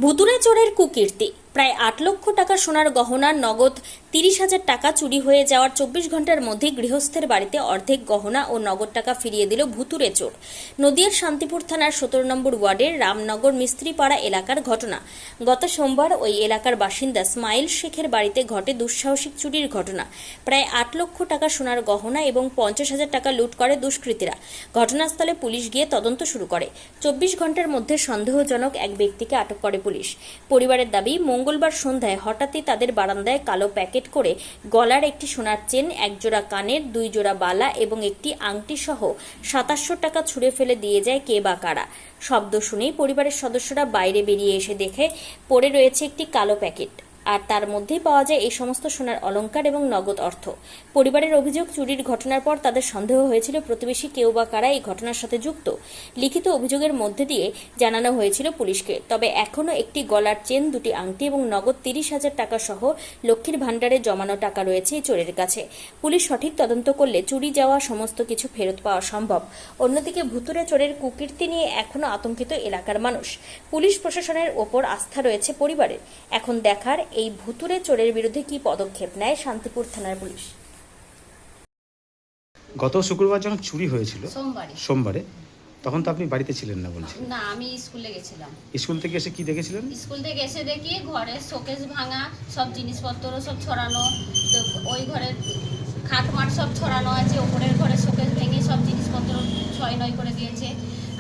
ভুতুড়ে চোরের কুকীর্তি। প্রায় ৮ লক্ষ টাকা সোনার গহনা, নগদ ৩০,০০০ টাকা চুরি হয়ে যাওয়ার ২৪ ঘন্টার মধ্যে গৃহস্থের বাড়িতে অর্ধেক গহনা ও নগদ টাকা ফিরিয়ে দিল ভুতুড়ে চোর। নদিয়ার শান্তিপুর থানার ১৭ নম্বর ওয়ার্ডের রামনগর মিস্ত্রিপাড়া এলাকার ঘটনা। গত সোমবার ওই এলাকার বাসিন্দা স্মাইল শেখের বাড়িতে ঘটে দুঃসাহসিক চুরির ঘটনা। প্রায় ৮ লক্ষ টাকা সোনার গহনা এবং ৫০,০০০ টাকা লুট করে দুষ্কৃতীরা। ঘটনাস্থলে পুলিশ গিয়ে তদন্ত শুরু করে। ২৪ ঘন্টার মধ্যে সন্দেহজনক এক ব্যক্তিকে আটক করে পুলিশ। পরিবারের দাবি, মঙ্গলবার সন্ধ্যায় হঠাৎই তাদের বারান্দায় কালো প্যাকেট করে গলার একটি সোনার চেন, এক জোড়া কানের, ২ জোড়া বালা এবং একটি আংটি সহ ২৭০০ টাকা ছুঁড়ে ফেলে দিয়ে যায় কে বা কারা। শব্দ শুনেই পরিবারের সদস্যরা বাইরে বেরিয়ে এসে দেখে পড়ে রয়েছে একটি কালো প্যাকেট, আর তার মধ্যেই পাওয়া যায় এই সমস্ত সোনার অলংকার এবং নগদ অর্থ। পরিবারের অভিযোগ, চুরির ঘটনার পর তাদের সন্দেহ হয়েছিল প্রতিবেশী কেউ বা কারা এই ঘটনার সাথে যুক্ত। লিখিত অভিযোগের মধ্যে দিয়ে জানানো হয়েছিল পুলিশকে। তবে এখনও একটি গলার চেন, ২টি আংটি এবং নগদ ৩০,০০০ টাকা সহ লক্ষ্মীর ভাণ্ডারে জমানো টাকা রয়েছে এই চোরের কাছে। পুলিশ সঠিক তদন্ত করলে চুরি যাওয়া সমস্ত কিছু ফেরত পাওয়া সম্ভব। অন্যদিকে ভুতুড়ে চোরের কুকীর্তি নিয়ে এখনও আতঙ্কিত এলাকার মানুষ। পুলিশ প্রশাসনের ওপর আস্থা রয়েছে পরিবারের। এখন দেখার এই ভুতুড়ে চোরের বিরুদ্ধে কি পদক্ষেপ নেয় শান্তিপুর থানার পুলিশ। গত শুক্রবার যখন চুরি হয়েছিল সোমবারে, তখন তো আপনি বাড়িতে ছিলেন না বলছেন? না, আমি স্কুলে গেছিলাম। স্কুল থেকে এসে কি দেখেছিলেন? স্কুল থেকে এসে দেখি ঘরে শোকেস ভাঙা, সব জিনিসপত্র সব ছড়ানো, তো ওই ঘরের খাটমাট সব ছড়ানো আছে, ওপরের ঘরে শোকেস ভেঙে সব জিনিসপত্র ছয় নয় করে দিয়েছে,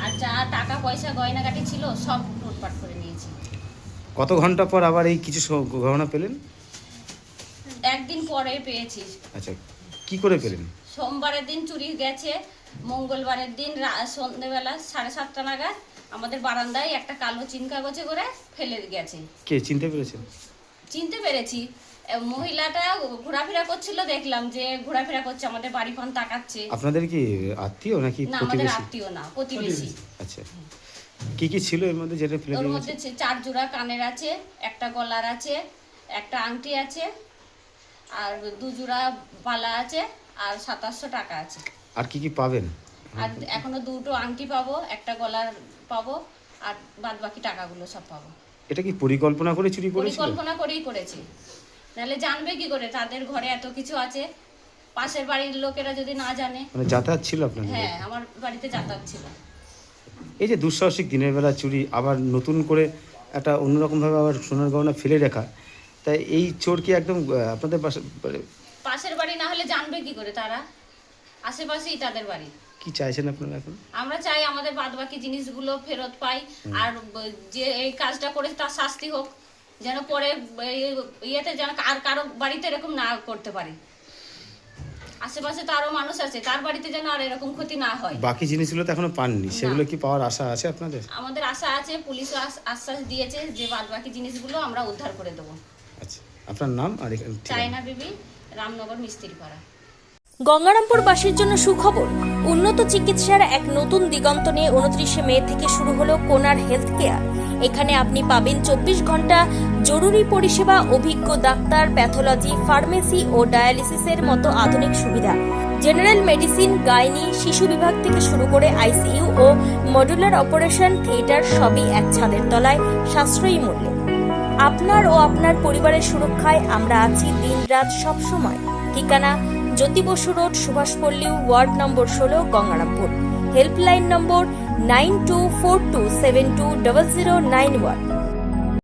আর যা টাকা পয়সা গয়নাগাটি ছিল সব লুটপাট করে নিয়েছে। কত ঘন্টা পর আবার এই কিছু গহনা পেলেন? একদিন পরে পেয়েছি। আচ্ছা, কি করে পেলেন? সোমবারের দিন চুরি গেছে, মঙ্গলবারের দিন সন্ধ্যেবেলা 7:30 নাগাদ আমাদের বারান্দায় একটা কালো চিন কাগজে করে ফেলে গেছে। কে চিনতে পেরেছেন? চিনতে পেরেছি, মহিলাটা ঘোরাফেরা করছিল, দেখলাম যে ঘোরাফেরা করছে, আমাদের বাড়ি ফোন তাকাচ্ছে। আপনাদের কি আত্মীয় নাকি না, আমাদের প্রতিবেশী? আত্মীয় না, প্রতিবেশী। আচ্ছা, কি কি ছিল এর মধ্যে যেটা ফেলে ওর দিয়েছে? মধ্যে 4 জোড়া কানের আছে, একটা গলার আছে, একটা আংটি আছে, আর 2 জোড়া বালা আছে, আর 2700 টাকা আছে। আর কি কি পাবেন? আর এখনো 2টো আংটি পাবো, একটা গলার পাবো, আর বাদ বাকি টাকাগুলো সব পাবো। এটা কি পরিকল্পনা করে চুরি করেছিল? পরিকল্পনা করেই করেছি, নাহলে জানবে কি করে তাদের ঘরে এত কিছু আছে? পাশের বাড়ির লোকেরা যদি না জানে। মানে যাতায়াত ছিল আপনাদের? হ্যাঁ, আমার বাড়িতে যাতায়াত ছিল। এই যে দুঃসাহসিক দিনের বেলা চুরি, আবার নতুন করে একটা অন্যরকমভাবে আবার সোনার গহনা ফেলে রাখা, তাই এই চোর কি একদম আপনাদের পাশের বাড়ি না হলে জানবে কি করে তারা? আশেপাশেই তাদের বাড়ি। কি চাইছেন আপনারা এখন? আমরা চাই আমাদের বাদবাকি জিনিসগুলো ফেরত পাই, আর যে এই কাজটা করে তার শাস্তি হোক, যেন পরে ইয়েতে যেন আর কারো বাড়িতে এরকম না করতে পারে। আশেপাশে তো আরো মানুষ আছে, তার বাড়িতে যেন আর এরকম ক্ষতি না হয়। বাকি জিনিসগুলো তো এখনো পাননি, সেগুলো কি পাওয়ার আশা আছে আপনাদের? আমাদের আশা আছে, পুলিশ আশ্বাস দিয়েছে যে বাদবাকি জিনিসগুলো আমরা উদ্ধার করে দেবো। আচ্ছা, আপনার নাম আর চায়না বিবি, রামনগর মিস্ত্রিপাড়া। গঙ্গারামপুরবাসীর জন্য সুখবর। উন্নত চিকিৎসার এক নতুন দিগন্ত নিয়ে 29শে মে থেকে শুরু হলো কোনার হেলথ কেয়ার। এখানে আপনি পাবেন 24 ঘন্টা জরুরি পরিষেবা, অভিজ্ঞ ডাক্তার, প্যাথোলজি, ফার্মেসি ও ডায়ালিসিসের মতো আধুনিক সুবিধা। জেনারেল মেডিসিন, গাইনি, শিশু বিভাগ থেকে শুরু করে আইসিইউ ও মডুলার অপারেশন থিয়েটার সবই এক ছাদের তলায় সাশ্রয়ী মূল্যে। আপনার ও আপনার পরিবারের সুরক্ষায় আমরা আছি দিনরাত সবসময়। ঠিকানা: Jyoti Basu road, Subhashpalli, ward number 16, Gangarampur. Helpline number 9242720091।